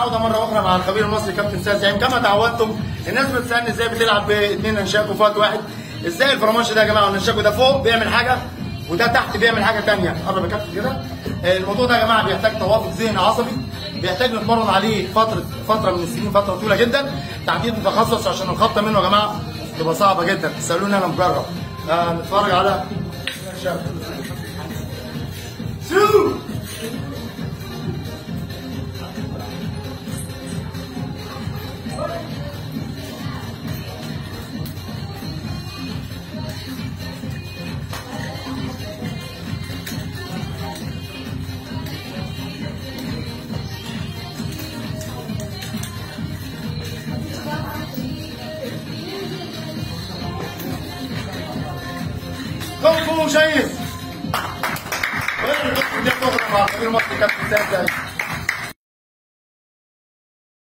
العوده مره اخرى مع الخبير المصري كابتن سيد زعيم. كما تعودتم الناس بتسالني ازاي بتلعب باثنين انشاكو في وقت واحد، ازاي الفرمانش ده يا جماعه، الانشاكو ده فوق بيعمل حاجه وده تحت بيعمل حاجه ثانيه. قرب يا كابتن كده. الموضوع ده يا جماعه بيحتاج توافق ذهني عصبي، بيحتاج نتمرن عليه فتره من السنين، فتره طويله جدا، تعديل متخصص عشان الخبطه منه يا جماعه تبقى صعبه جدا. تسالوني انا مجرب. نتفرج على كونغ فو جيد. وين الخبير المصري كابتن سيد زعيم.